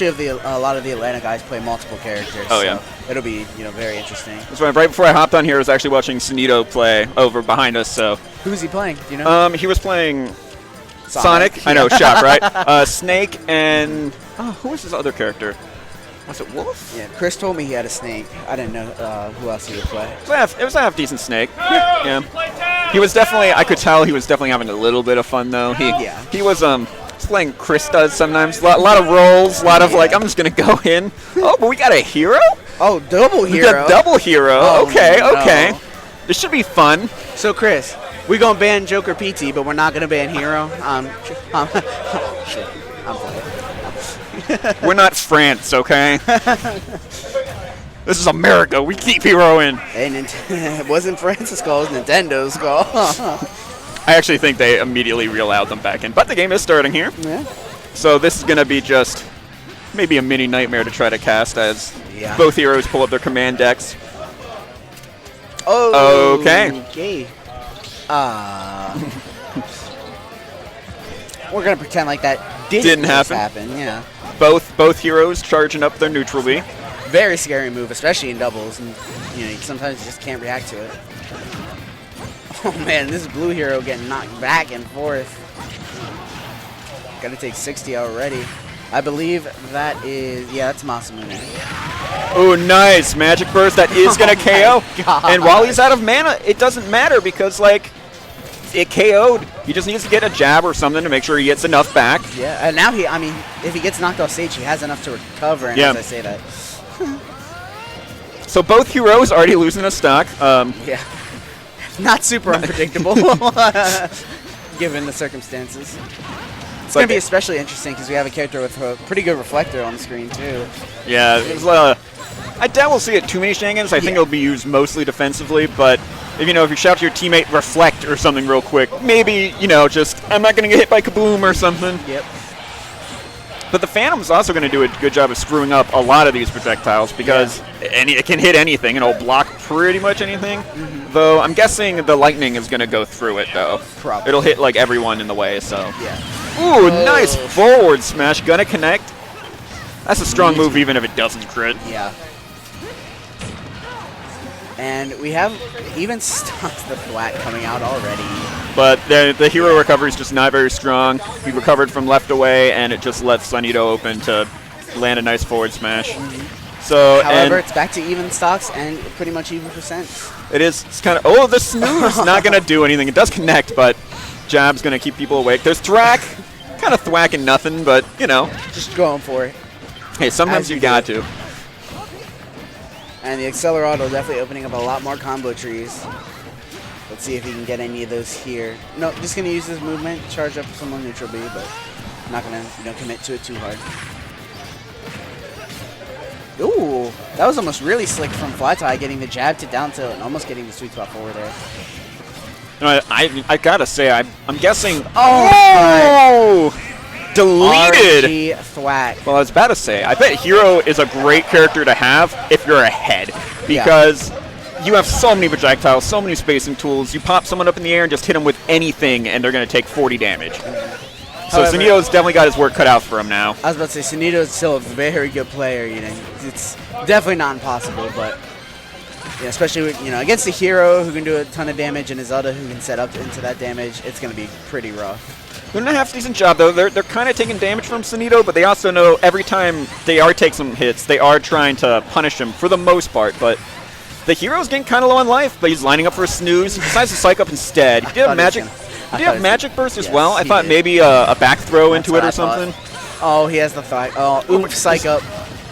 A lot of the Atlanta guys play multiple characters. Oh, so yeah. It'll be very interesting. That's right. Right before I hopped on here, I was actually watching Sonido play over behind us. So who's he playing? Do you know? he was playing Sonic. I know, Shop, right? Snake and who was his other character? Was it Wolf? Yeah, Chris told me he had a Snake. I didn't know who else he would play. It was a half decent Snake. Yeah. He was definitely. I could tell he was definitely having a little bit of fun though. He was playing Chris does sometimes. A lot of rolls. A lot of like I'm just gonna go in. Oh, but we got a hero. Oh, double hero. We got double hero. Oh, okay. no. Okay. This should be fun. So Chris, we're gonna ban Joker PT, but we're not gonna ban Hero. Shit. I'm playing. We're not France, okay? This is America. We keep Hero in. And it wasn't France's call, it was Nintendo's call. I actually think they immediately re-allowed them back in. But the game is starting here. Yeah. So this is going to be just maybe a mini nightmare to try to cast as both heroes pull up their command decks. Oh. Okay. We're going to pretend like that didn't happen. Yeah. Both heroes charging up their neutral B. Very scary move, especially in doubles, and sometimes you just can't react to it. Oh man, this blue hero getting knocked back and forth. Got to take 60 already. I believe that is, that's Masamune. Oh, nice magic burst. That is gonna KO. And while he's out of mana, it doesn't matter because like it KO'd. He just needs to get a jab or something to make sure he gets enough back. Yeah, and now if he gets knocked off stage, he has enough to recover. And as I say that. So both heroes already losing a stock. Yeah. Not super unpredictable, given the circumstances. It's going to be especially interesting because we have a character with a pretty good reflector on the screen, too. Yeah, I doubt we'll see it too many shenanigans. I think it'll be used mostly defensively, but if you shout to your teammate, reflect or something real quick, maybe, just, I'm not going to get hit by Kaboom or something. Yep. But the Phantom's also going to do a good job of screwing up a lot of these projectiles because it can hit anything and it'll block pretty much anything. Though I'm guessing the lightning is going to go through it, though. Probably. It'll hit like everyone in the way, so. Yeah. Ooh, nice forward smash. Gonna connect. That's a strong move even if it doesn't crit. Yeah. And we have even stopped the thwack coming out already. But the hero recovery is just not very strong. He recovered from left away, and it just left Sonido open to land a nice forward smash. So, however, it's back to even stocks and pretty much even percents. It is. It's kind of. The snooze not going to do anything. It does connect, but jab's going to keep people awake. There's Drac, kind of thwacking nothing, but just going for it. Hey, sometimes you got to. And the Accelerado definitely opening up a lot more combo trees. Let's see if he can get any of those here. No, just going to use his movement, charge up someone neutral B, but not going to commit to it too hard. Ooh, that was almost really slick from FlyTy, getting the jab to down tilt and almost getting the sweet spot forward there. I gotta say, I'm guessing. Oh! Deleted! RG thwack. Well, I was about to say, I bet Hero is a great character to have if you're ahead. Because you have so many projectiles, so many spacing tools. You pop someone up in the air and just hit them with anything, and they're going to take 40 damage. So Sonido's definitely got his work cut out for him now. I was about to say, Sonido's still a very good player. It's definitely not impossible, but especially with, against a hero who can do a ton of damage and a Zelda who can set up into that damage, it's going to be pretty rough. They're doing a half-decent job, though. They're kind of taking damage from Sonido, but they also know every time they are taking some hits, they are trying to punish him for the most part. But the hero's getting kind of low on life, but he's lining up for a snooze. He decides to psych up instead. He did have magic burst as well. I thought maybe a back throw into it or something. Oh, he has the thigh. Oh, oof, psych up.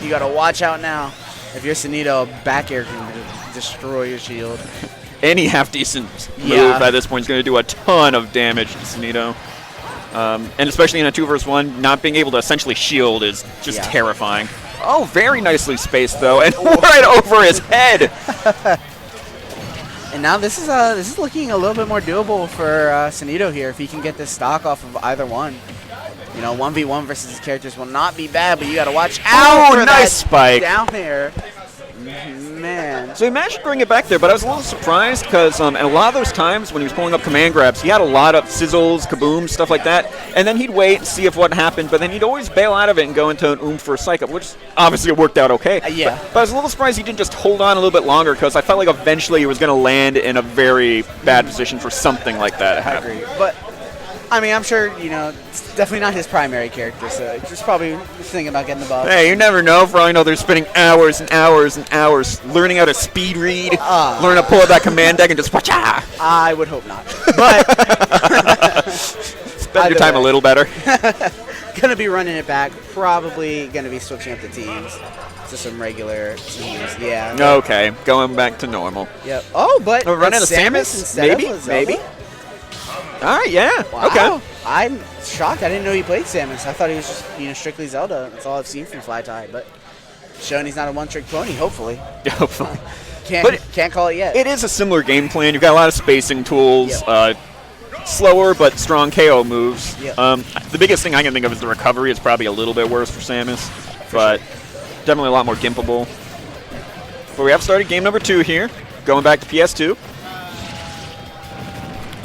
You got to watch out now. If you're Sonido, back air can destroy your shield. Any half-decent move at this point is going to do a ton of damage to Sonido. And especially in a 2v1, not being able to essentially shield is just terrifying. Oh, very nicely spaced, though, and right over his head. And now this is looking a little bit more doable for Sonido here if he can get this stock off of either one. 1v1 versus his characters will not be bad, but you got to watch out for nice spike down there. man. So he managed to bring it back there, but I was a little surprised because at a lot of those times when he was pulling up command grabs, he had a lot of sizzles, kabooms, stuff like that, and then he'd wait and see if what happened, but then he'd always bail out of it and go into an for a psych up, which obviously it worked out okay. Yeah. But I was a little surprised he didn't just hold on a little bit longer because I felt like eventually he was going to land in a very bad position for something like that to I happen. agree. But, I mean, I'm sure, it's definitely not his primary character, so just probably thinking about getting the buff. Hey, you never know. For all you know, they're spending hours and hours and hours learning how to speed read, learn how to pull up that command deck and just wacha. I would hope not. But spend your time a little better. Gonna be running it back. Probably gonna be switching up the teams to some regular teams. Yeah. Okay, going back to normal. Yep. Oh, but running a it's Samus instead maybe, of Zelda? maybe. All right, yeah. Wow. Okay. I'm shocked. I didn't know he played Samus. I thought he was just strictly Zelda. That's all I've seen from FlyTy. But showing he's not a one-trick pony. Hopefully. Hopefully. Can't call it yet. It is a similar game plan. You've got a lot of spacing tools. Yep. Slower but strong KO moves. Yep. The biggest thing I can think of is the recovery. It's probably a little bit worse for Samus, but definitely a lot more gimpable. But we have started game number 2 here, going back to PS2.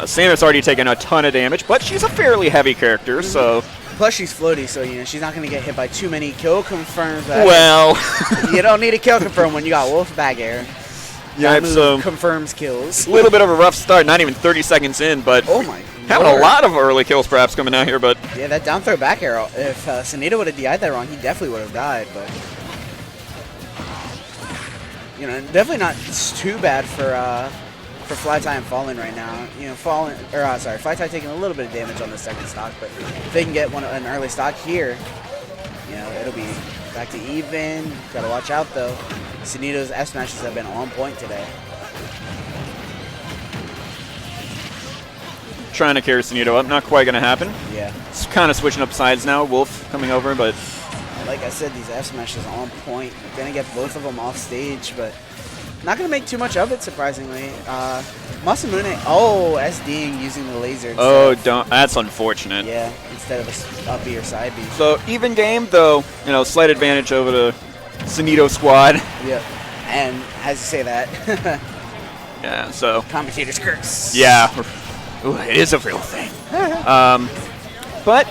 Samus already taken a ton of damage, but she's a fairly heavy character, so... Plus, she's floaty, so she's not going to get hit by too many kill confirms. Well... you don't need a kill confirm when you got Wolf back air. Yeah, so confirms kills. A little bit of a rough start, not even 30 seconds in, but oh my having a lot of early kills perhaps coming out here, but... Yeah, that down throw back arrow, if Sonido would have DI'd that wrong, he definitely would have died, but... definitely not too bad for FlyTy and Fallen right now. FlyTy taking a little bit of damage on the second stock, but if they can get an early stock here, it'll be back to even. Gotta watch out though. Sonido's F smashes have been on point today. Trying to carry Sonido up, not quite gonna happen. Yeah. It's kind of switching up sides now. Wolf coming over, but like I said, these F smashes on point. Gonna get both of them off stage, but not going to make too much of it, surprisingly. Masamune, SDing using the laser. Oh, that's unfortunate. Yeah, instead of a up B or side B. So, even game, though, slight advantage over the Sonido squad. Yep. And as you say that. Yeah, so. Commentator's curse. Yeah. Ooh, it is a real thing. But,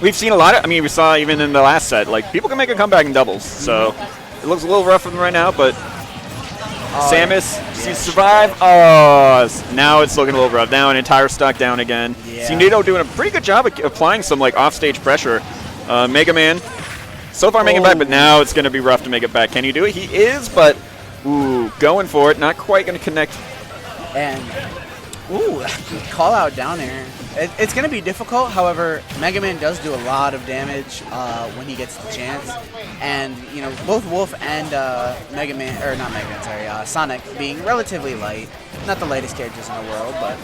we've seen a lot of, we saw even in the last set, people can make a comeback in doubles. So, it looks a little rough for them right now, but Samus, she's survived. Oh, now it's looking a little rough. Now an entire stock down again. Yeah. Sonido doing a pretty good job of applying some offstage pressure. Mega Man, so far making it back, but now it's going to be rough to make it back. Can he do it? He is, but going for it. Not quite going to connect. And call out down air. It's going to be difficult. However, Mega Man does do a lot of damage when he gets the chance. And, both Wolf and Sonic being relatively light. Not the lightest characters in the world, but...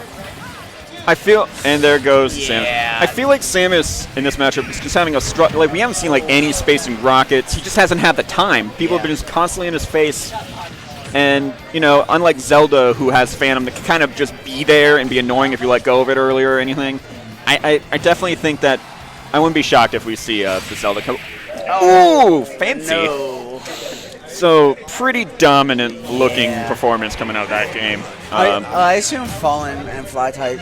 I feel... And there goes yeah. Samus. I feel like Samus in this matchup is just having a struggle. We haven't seen, any spacing rockets. He just hasn't had the time. People have been just constantly in his face. And, unlike Zelda, who has Phantom that can kind of just be there and be annoying if you let go of it earlier or anything, I definitely think that I wouldn't be shocked if we see the Zelda come. Oh, fancy. No. So, pretty dominant looking performance coming out of that game. I assume Fallen and FlyTy,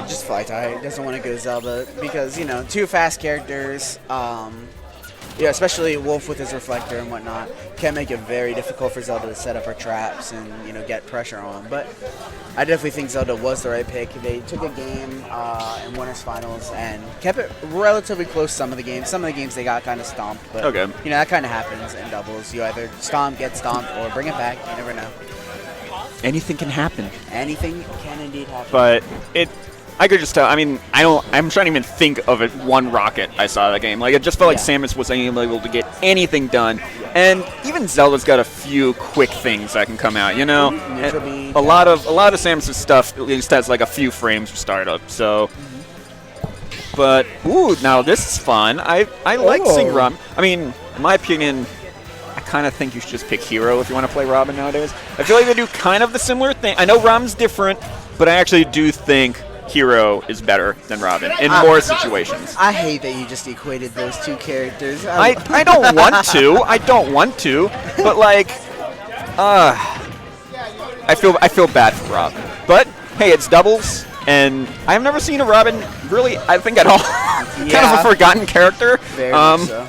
just FlyTy doesn't want to go Zelda because, two fast characters. Especially Wolf with his reflector and whatnot, can make it very difficult for Zelda to set up her traps and get pressure on. But I definitely think Zelda was the right pick. They took a game in winners finals and kept it relatively close. Some of the games they got kind of stomped, but that kind of happens in doubles. You either get stomped, or bring it back. You never know. Anything can happen. Anything can indeed happen. But I could just tell. I'm trying to even think of it. One rocket I saw that game. It just felt like Samus wasn't able to get anything done. And even Zelda's got a few quick things that can come out. A lot of Samus' stuff at least has a few frames for startup. So, but now this is fun. I like seeing Robin. In my opinion, I kind of think you should just pick Hero if you want to play Robin nowadays. I feel like they do kind of the similar thing. I know Robin's different, but I actually do think Hero is better than Robin in more situations. I hate that you just equated those two characters. I don't want to. I don't want to. But I feel bad for Robin, but hey, it's doubles, and I've never seen a Robin really, I think, at all. Kind of a forgotten character. Very much so.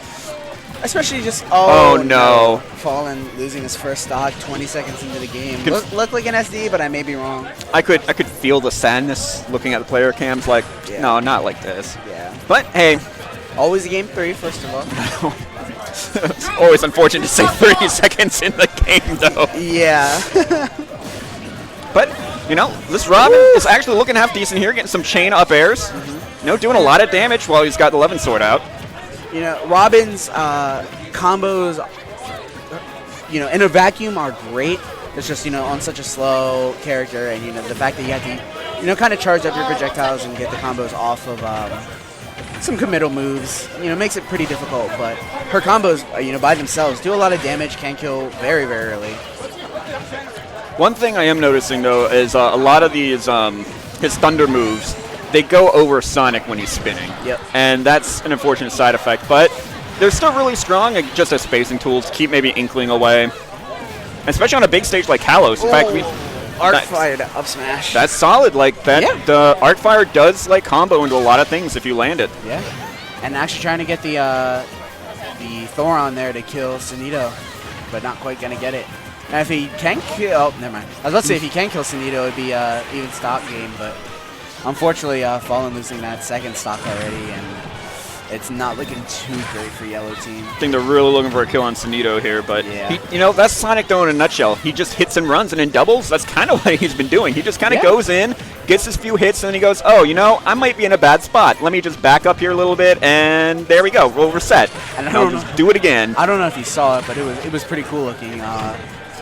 Especially just no. Fallen losing his first stock 20 seconds into the game. Looked like an SD, but I may be wrong. I could feel the sadness looking at the player cams. Like, no, not like this. Yeah. But hey, always a game 3, first of all. It's always unfortunate to say 30 seconds in the game, though. Yeah. But you know, this Robin is actually looking half decent here, getting some chain up airs. You know, doing a lot of damage while he's got the 11 sword out. You know, Robin's combos, you know, in a vacuum are great. It's just, you know, on such a slow character, and, you know, the fact that you have to, you know, kind of charge up your projectiles and get the combos off of some committal moves, you know, makes it pretty difficult. But her combos, you know, by themselves do a lot of damage, can kill very, very early. One thing I am noticing, though, is a lot of these, his thunder moves, they go over Sonic when he's spinning. Yep. And that's an unfortunate side effect, but they're still really strong, just as spacing tools to keep maybe Inkling away. Especially on a big stage like Kalos. In fact, Arc Fire to up smash. That's solid. Like that, the Arc Fire does like combo into a lot of things if you land it. Yeah. And actually trying to get the Thoron there to kill Sonido, but not quite gonna get it. And if he can kill, oh, never mind. I was about to say if he can kill Sonido, it'd be even stock game, but unfortunately, Fallen losing that second stock already, and it's not looking too great for Yellow Team. I think they're really looking for a kill on Sonido here, but he, you know, that's Sonic though in a nutshell. He just hits and runs, and in doubles, that's kind of what he's been doing. He just kind of goes in, gets his few hits, and then he goes, oh, you know, I might be in a bad spot. Let me just back up here a little bit, and there we go. We'll reset. And I'll just do it again. I don't know if you saw it, but it was pretty cool looking.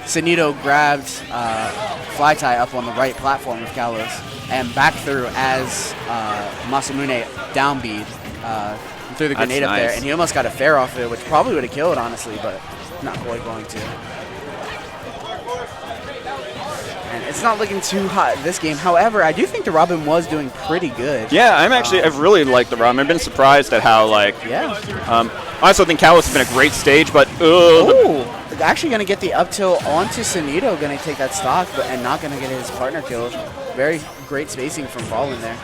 Sonido grabbed FlyTy up on the right platform with Kalos and back through as Masamune downbeat threw the grenade up there, and he almost got a fair off of it, which probably would have killed, honestly, but not quite going to. And it's not looking too hot this game. However, I do think the Robin was doing pretty good. Yeah, I've really liked the Robin. I've been surprised at how, like, I also think Kalos has been a great stage, but actually going to get the up tilt onto Sonido, going to take that stock, and not going to get his partner killed. Very great spacing from Fallen there.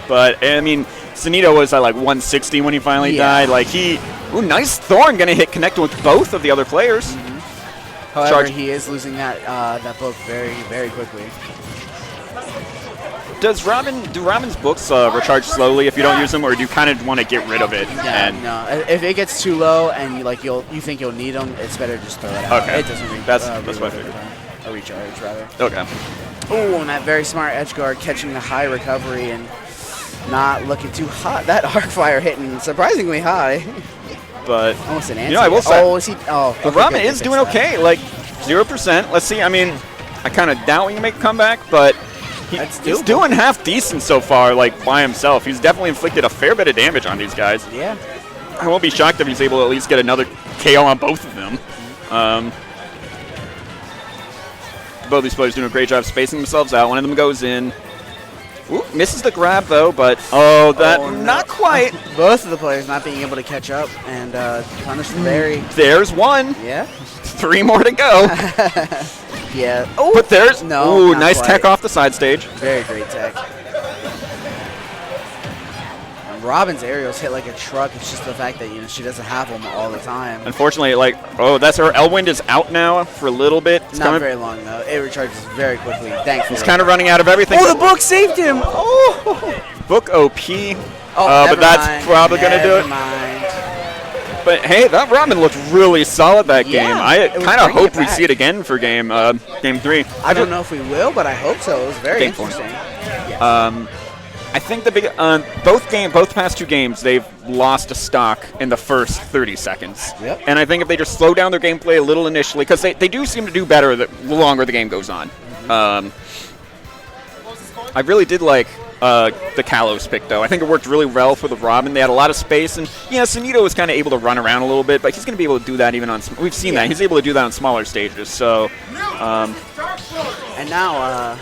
But, I mean, Sonido was at like 160 when he finally died. Like, nice Thorn going to hit connect with both of the other players. However, he is losing that book very, very quickly. Do Robin's books recharge slowly if you don't use them, or do you kind of want to get rid of it? No, if it gets too low and you think you'll need them, it's better to just throw it out. Okay, it doesn't that's what I figured. A recharge rather. Okay. Oh, and that very smart edge guard catching the high recovery and not looking too hot. That arc fire hitting surprisingly high. But almost an answer. You know, I will say, the Robin is doing okay. Like 0%. Let's see. I mean, I kind of doubt we can make a comeback, but he's doing half decent so far. Like by himself, he's definitely inflicted a fair bit of damage on these guys. Yeah. I won't be shocked if he's able to at least get another KO on both of them. Both these players doing a great job spacing themselves out. One of them goes in. Ooh, misses the grab though, but not quite. Both of the players not being able to catch up and punish the berry. There's one. Yeah. 3 more to go. Yeah. Oh, but there's nice tech off the side stage. Very great tech. Robin's aerials hit like a truck. It's just the fact that she doesn't have them all the time. Unfortunately, that's her Elwind is out now for a little bit. It's not very long though. It recharges very quickly. Thankfully. He's kind of running out of everything. Oh, the book saved him. Oh. Book OP. But that's probably gonna do it. Mind. But hey, that Robin looked really solid that game. I kind of hope we see it again for game 3. I don't know if we will, but I hope so. It was very interesting. Yes. I think the big both past 2 games they've lost a stock in the first 30 seconds. Yep. And I think if they just slow down their gameplay a little initially, because they do seem to do better the longer the game goes on. I really did like the Kalos pick though. I think it worked really well for the Robin. They had a lot of space, and Sonido was kind of able to run around a little bit, but he's going to be able to do that even on. We've seen that he's able to do that on smaller stages. So. And now,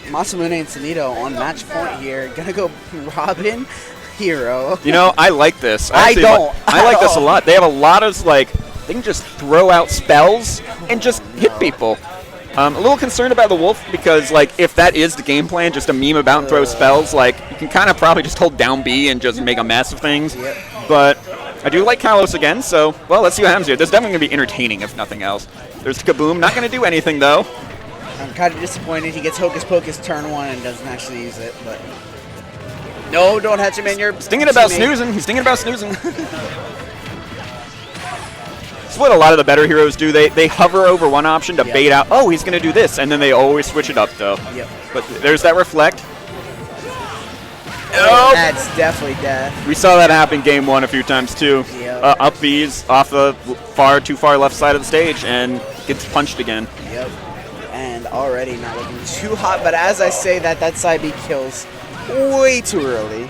Masamune and Sonido on match point here. Gonna go Robin, hero. I like this. I don't. I like this a lot. They have a lot of they can just throw out spells and just hit people. A little concerned about the Wolf because, like, if that is the game plan, just a meme about and throw spells, like, you can kind of probably just hold down B and just make a mess of things. Yep. But I do like Kalos again, so, well, let's see what happens here. This is definitely going to be entertaining, if nothing else. There's Kaboom. Not going to do anything, though. I'm kind of disappointed. He gets Hocus Pocus turn 1 and doesn't actually use it, but... No, don't hatch him in your... He's thinking about snoozing. He's thinking about snoozing. That's what a lot of the better heroes do. They hover over one option to bait out, oh, he's going to do this, and then they always switch it up, though. Yep. But there's that reflect. Oh, that's definitely death. We saw that happen game 1 a few times, too. Yep. Up B's off the too far left side of the stage, and gets punched again. Yep. And already not looking too hot, but as I say that, that side B kills way too early.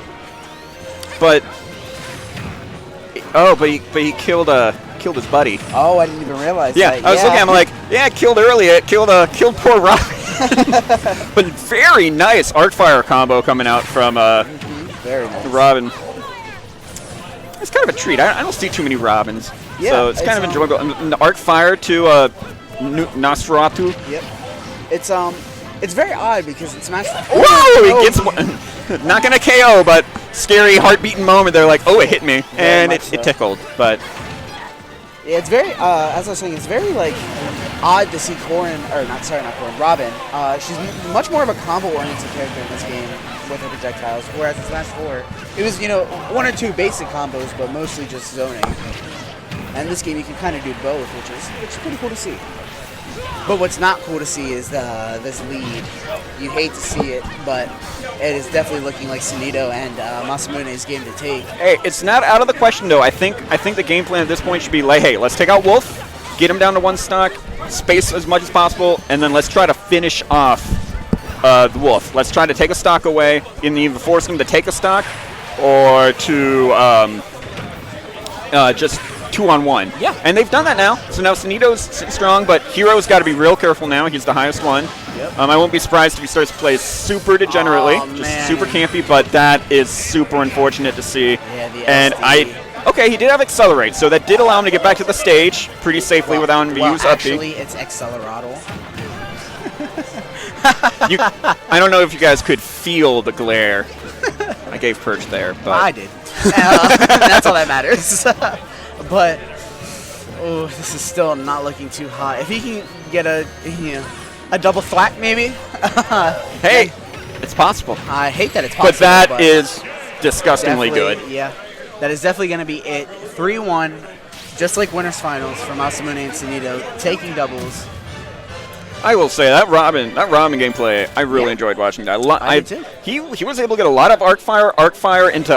But... Oh, but he killed his buddy. Oh, I didn't even realize yeah, that. I was looking, I'm like, yeah, killed early. It killed poor Robin. But very nice Arcfire combo coming out from very nice. Robin. It's kind of a treat. I don't see too many Robins. Yeah, so it's kind of enjoyable. And the Arcfire to Nosferatu. Yep. It's very odd because it's Smash. Whoa! He gets one. Not gonna KO, but scary heart-beating moment. They're like, oh, it hit me, and it tickled. But yeah, it's very, as I was saying, it's very like odd to see Corrin, or not Corrin, Robin. She's much more of a combo-oriented character in this game with her projectiles, whereas in Smash 4, it was, you know, 1 or 2 basic combos, but mostly just zoning. And in this game, you can kind of do both, which is pretty cool to see. But what's not cool to see is this lead. You hate to see it, but it is definitely looking like Sonido and Masamune's game to take. Hey, it's not out of the question, though. I think the game plan at this point should be like, hey, let's take out Wolf, get him down to 1 stock, space as much as possible, and then let's try to finish off the Wolf. Let's try to take a stock away, and either force him to take a stock or to just 2-on-1. Yeah. And they've done that now. So now Sonido's strong, but Hero's got to be real careful now. He's the highest one. Yep. I won't be surprised if he starts to play super degenerately, just super campy, but that is super unfortunate to see. Yeah, the and SD. Okay, he did have Accelerate, so that did allow him to get back to the stage pretty safely without him to use up B. Actually, it's Accelerado. I don't know if you guys could feel the glare. I gave Perch there, but I did. That's all that matters. But oh, this is still not looking too hot. If he can get a double thwack, maybe. Hey, it's possible. I hate that it's possible. But that is disgustingly good. Yeah, that is definitely going to be it. 3-1, just like winners finals for Masamune and Sonido, taking doubles. I will say that Robin gameplay, I really enjoyed watching that. I did too. He was able to get a lot of Arcfire into